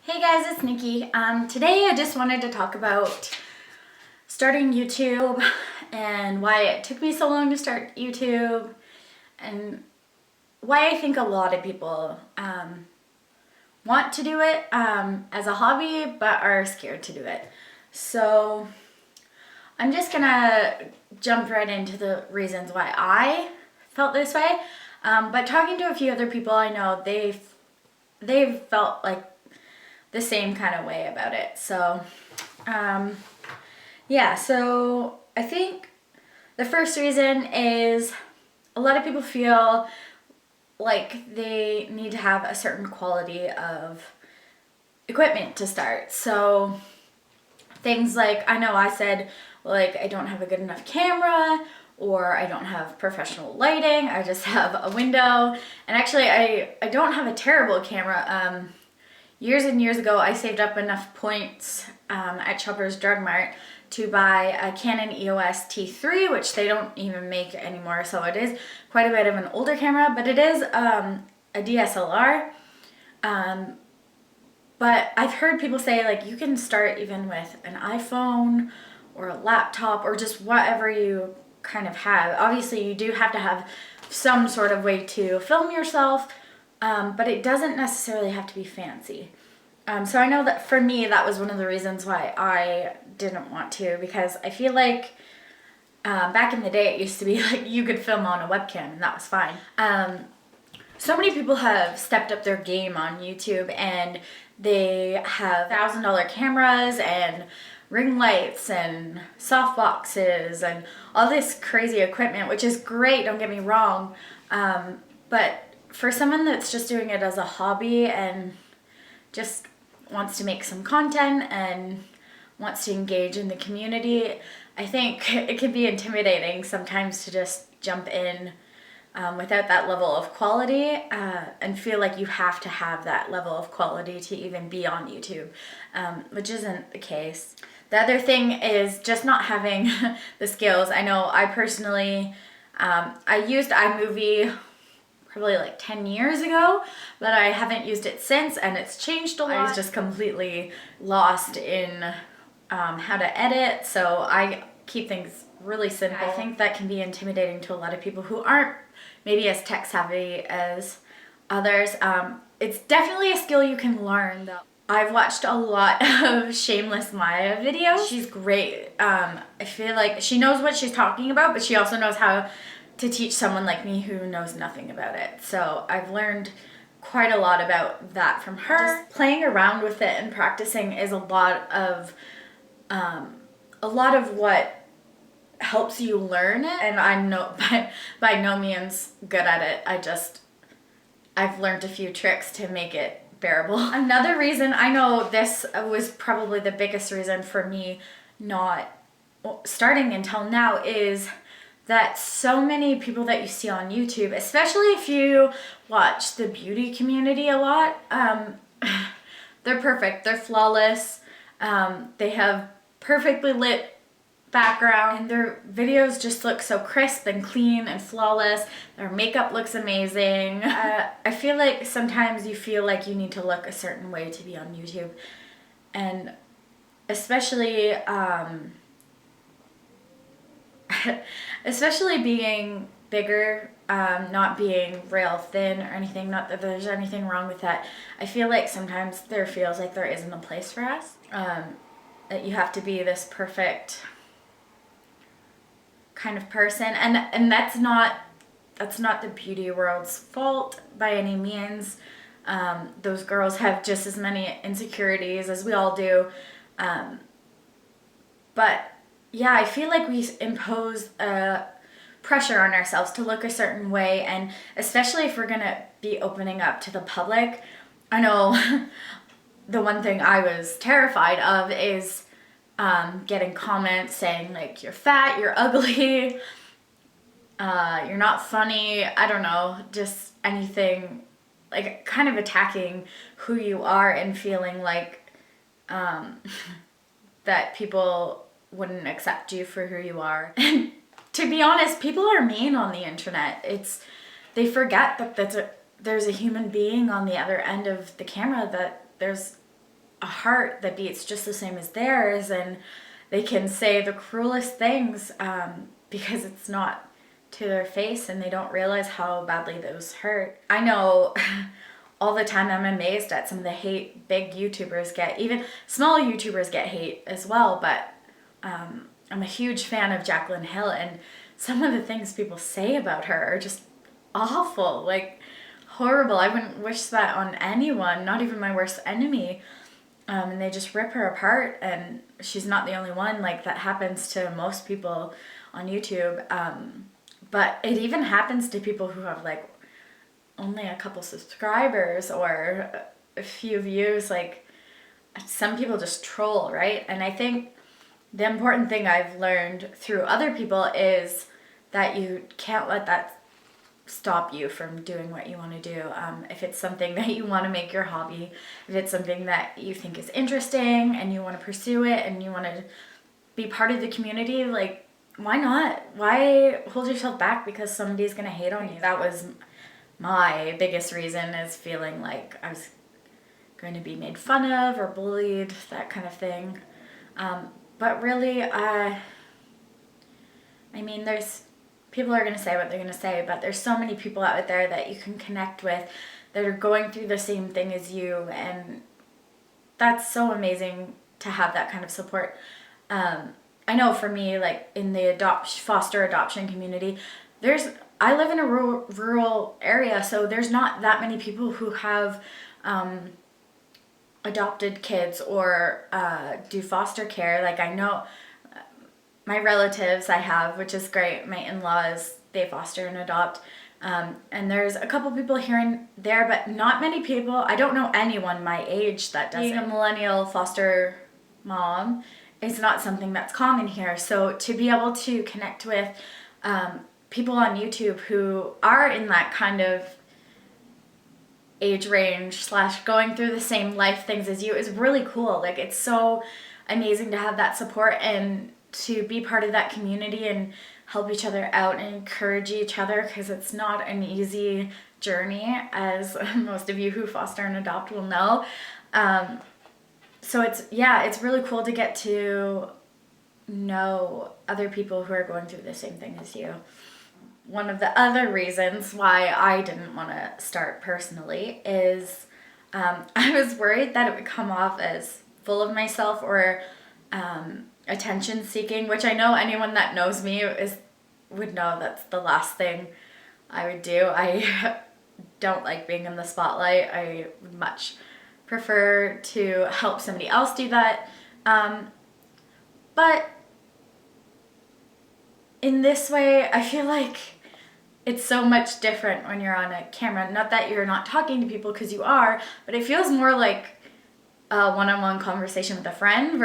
Hey guys, it's Nikki. Today I just wanted to talk about starting YouTube and why it took me so long to start YouTube and why I think a lot of people want to do it as a hobby but are scared to do it. So I'm just gonna jump right into the reasons why I felt this way. But talking to a few other people I know, they've felt like the same kind of way about it. So yeah, so I think the first reason is a lot of people feel like they need to have a certain quality of equipment to start. So things like, I know I said, like, I don't have a good enough camera, or I don't have professional lighting, I just have a window. And actually I don't have a terrible camera. Years and years ago, I saved up enough points at Shoppers Drug Mart to buy a Canon EOS T3, which they don't even make anymore, so it is quite a bit of an older camera, but it is a DSLR. But I've heard people say, like, you can start even with an iPhone or a laptop or just whatever you kind of have. Obviously, you do have to have some sort of way to film yourself, but it doesn't necessarily have to be fancy. So I know that for me, that was one of the reasons why I didn't want to, because I feel like back in the day, it used to be like you could film on a webcam and that was fine. So many people have stepped up their game on YouTube and they have $1,000 cameras and ring lights and soft boxes and all this crazy equipment, which is great, don't get me wrong. But for someone that's just doing it as a hobby and just wants to make some content and wants to engage in the community, I think it can be intimidating sometimes to just jump in without that level of quality and feel like you have to have that level of quality to even be on YouTube, which isn't the case. The other thing is just not having the skills. I know I personally, I used iMovie probably like 10 years ago, but I haven't used it since and it's changed a lot. I was just completely lost in how to edit, so I keep things really simple. I think that can be intimidating to a lot of people who aren't maybe as tech savvy as others. It's definitely a skill you can learn though. I've watched a lot of Shameless Maya videos. She's great. I feel like she knows what she's talking about, but she also knows how to teach someone like me who knows nothing about it. So I've learned quite a lot about that from her. Just playing around with it and practicing is a lot of what helps you learn it, and I'm by no means good at it. I've learned a few tricks to make it bearable. Another reason, I know this was probably the biggest reason for me not starting until now, is that so many people that you see on YouTube, especially if you watch the beauty community a lot, they're perfect, they're flawless, they have perfectly lit background, and their videos just look so crisp and clean and flawless. Their makeup looks amazing. I feel like sometimes you feel like you need to look a certain way to be on YouTube, and especially especially being bigger, not being rail thin or anything, not that there's anything wrong with that. I feel like sometimes there feels like there isn't a place for us, that you have to be this perfect kind of person, and that's not the beauty world's fault by any means. Those girls have just as many insecurities as we all do, but yeah, I feel like we impose a pressure on ourselves to look a certain way, and especially if we're gonna be opening up to the public. I know the one thing I was terrified of is getting comments saying like, you're fat, you're ugly, you're not funny, I don't know, just anything, like kind of attacking who you are and feeling like that people wouldn't accept you for who you are. And to be honest, people are mean on the internet. They forget that there's a human being on the other end of the camera, that there's a heart that beats just the same as theirs, and they can say the cruelest things because it's not to their face, and they don't realize how badly those hurt. I know all the time I'm amazed at some of the hate big YouTubers get. Even small YouTubers get hate as well, but I'm a huge fan of Jaclyn Hill, and some of the things people say about her are just awful, like horrible. I wouldn't wish that on anyone, not even my worst enemy. And they just rip her apart, and she's not the only one. Like, that happens to most people on YouTube. But it even happens to people who have like only a couple subscribers or a few views. Like, some people just troll, right? And I think the important thing I've learned through other people is that you can't let that stop you from doing what you want to do. If it's something that you want to make your hobby, if it's something that you think is interesting and you want to pursue it and you want to be part of the community, like, why not? Why hold yourself back because somebody's going to hate on you? That was my biggest reason, is feeling like I was going to be made fun of or bullied, that kind of thing. But really, I mean, people are going to say what they're going to say, but there's so many people out there that you can connect with that are going through the same thing as you, and that's so amazing to have that kind of support. I know for me, like in the foster adoption community, I live in a rural area, so there's not that many people who have adopted kids or do foster care. Like, I know my relatives I have, which is great. My in-laws, they foster and adopt. And there's a couple people here and there, but not many people. I don't know anyone my age that does it. Being a millennial foster mom is not something that's common here. So to be able to connect with people on YouTube who are in that kind of age range / going through the same life things as you is really cool. Like, it's so amazing to have that support and to be part of that community and help each other out and encourage each other, because it's not an easy journey, as most of you who foster and adopt will know. So it's really cool to get to know other people who are going through the same thing as you. One of the other reasons why I didn't want to start personally is I was worried that it would come off as full of myself or attention seeking, which I know anyone that knows me would know that's the last thing I would do. I don't like being in the spotlight. I would much prefer to help somebody else do that. But in this way, I feel like it's so much different when you're on a camera. Not that you're not talking to people, because you are, but it feels more like a one-on-one conversation with a friend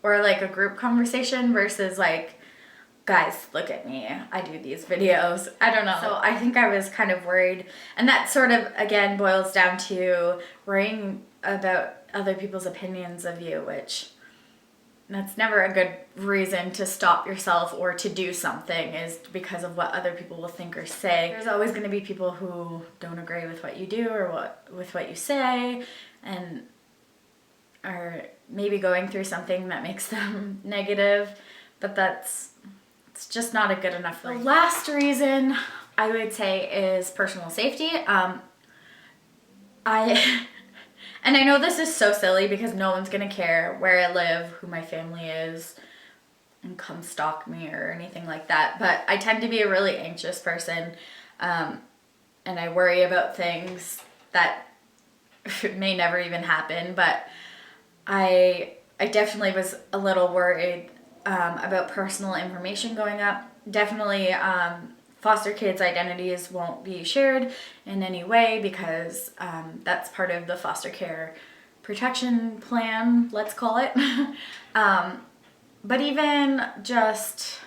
or like a group conversation versus like, guys, look at me, I do these videos. I don't know. So I think I was kind of worried. And that sort of, again, boils down to worrying about other people's opinions of you, which that's never a good reason to stop yourself or to do something, is because of what other people will think or say. There's always going to be people who don't agree with what you do or with what you say, and are maybe going through something that makes them negative, but it's just not a good enough thing. The last reason I would say is personal safety. And I know this is so silly because no one's gonna care where I live, who my family is, and come stalk me or anything like that. But I tend to be a really anxious person, and I worry about things that may never even happen. But I definitely was a little worried about personal information going up. Definitely foster kids' identities won't be shared in any way, because that's part of the foster care protection plan, let's call it. But even just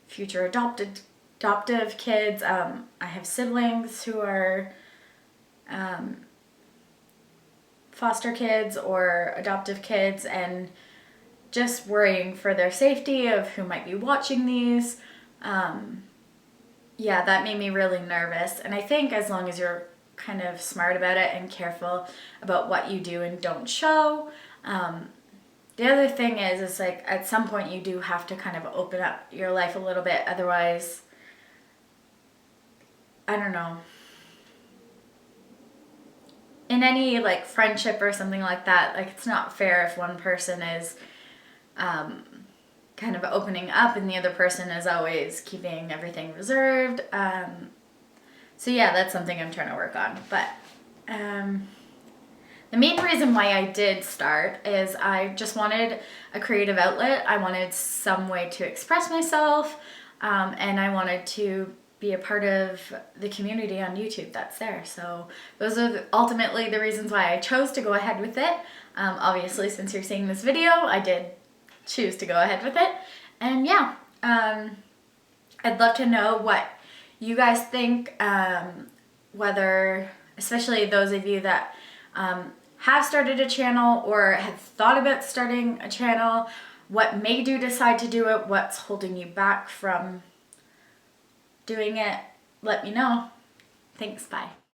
future adoptive kids, I have siblings who are foster kids or adoptive kids, and just worrying for their safety of who might be watching these. That made me really nervous. And I think as long as you're kind of smart about it and careful about what you do and don't show. The other thing is like at some point you do have to kind of open up your life a little bit. Otherwise, I don't know. In any like friendship or something like that, like it's not fair if one person is kind of opening up and the other person is always keeping everything reserved. So yeah, that's something I'm trying to work on. But the main reason why I did start is I just wanted a creative outlet. I wanted some way to express myself, and I wanted to be a part of the community on YouTube that's there. So those are ultimately the reasons why I chose to go ahead with it. Obviously, since you're seeing this video, I did choose to go ahead with it. And yeah, I'd love to know what you guys think, whether, especially those of you that have started a channel or have thought about starting a channel, what made you decide to do it, what's holding you back from doing it. Let me know. Thanks, bye.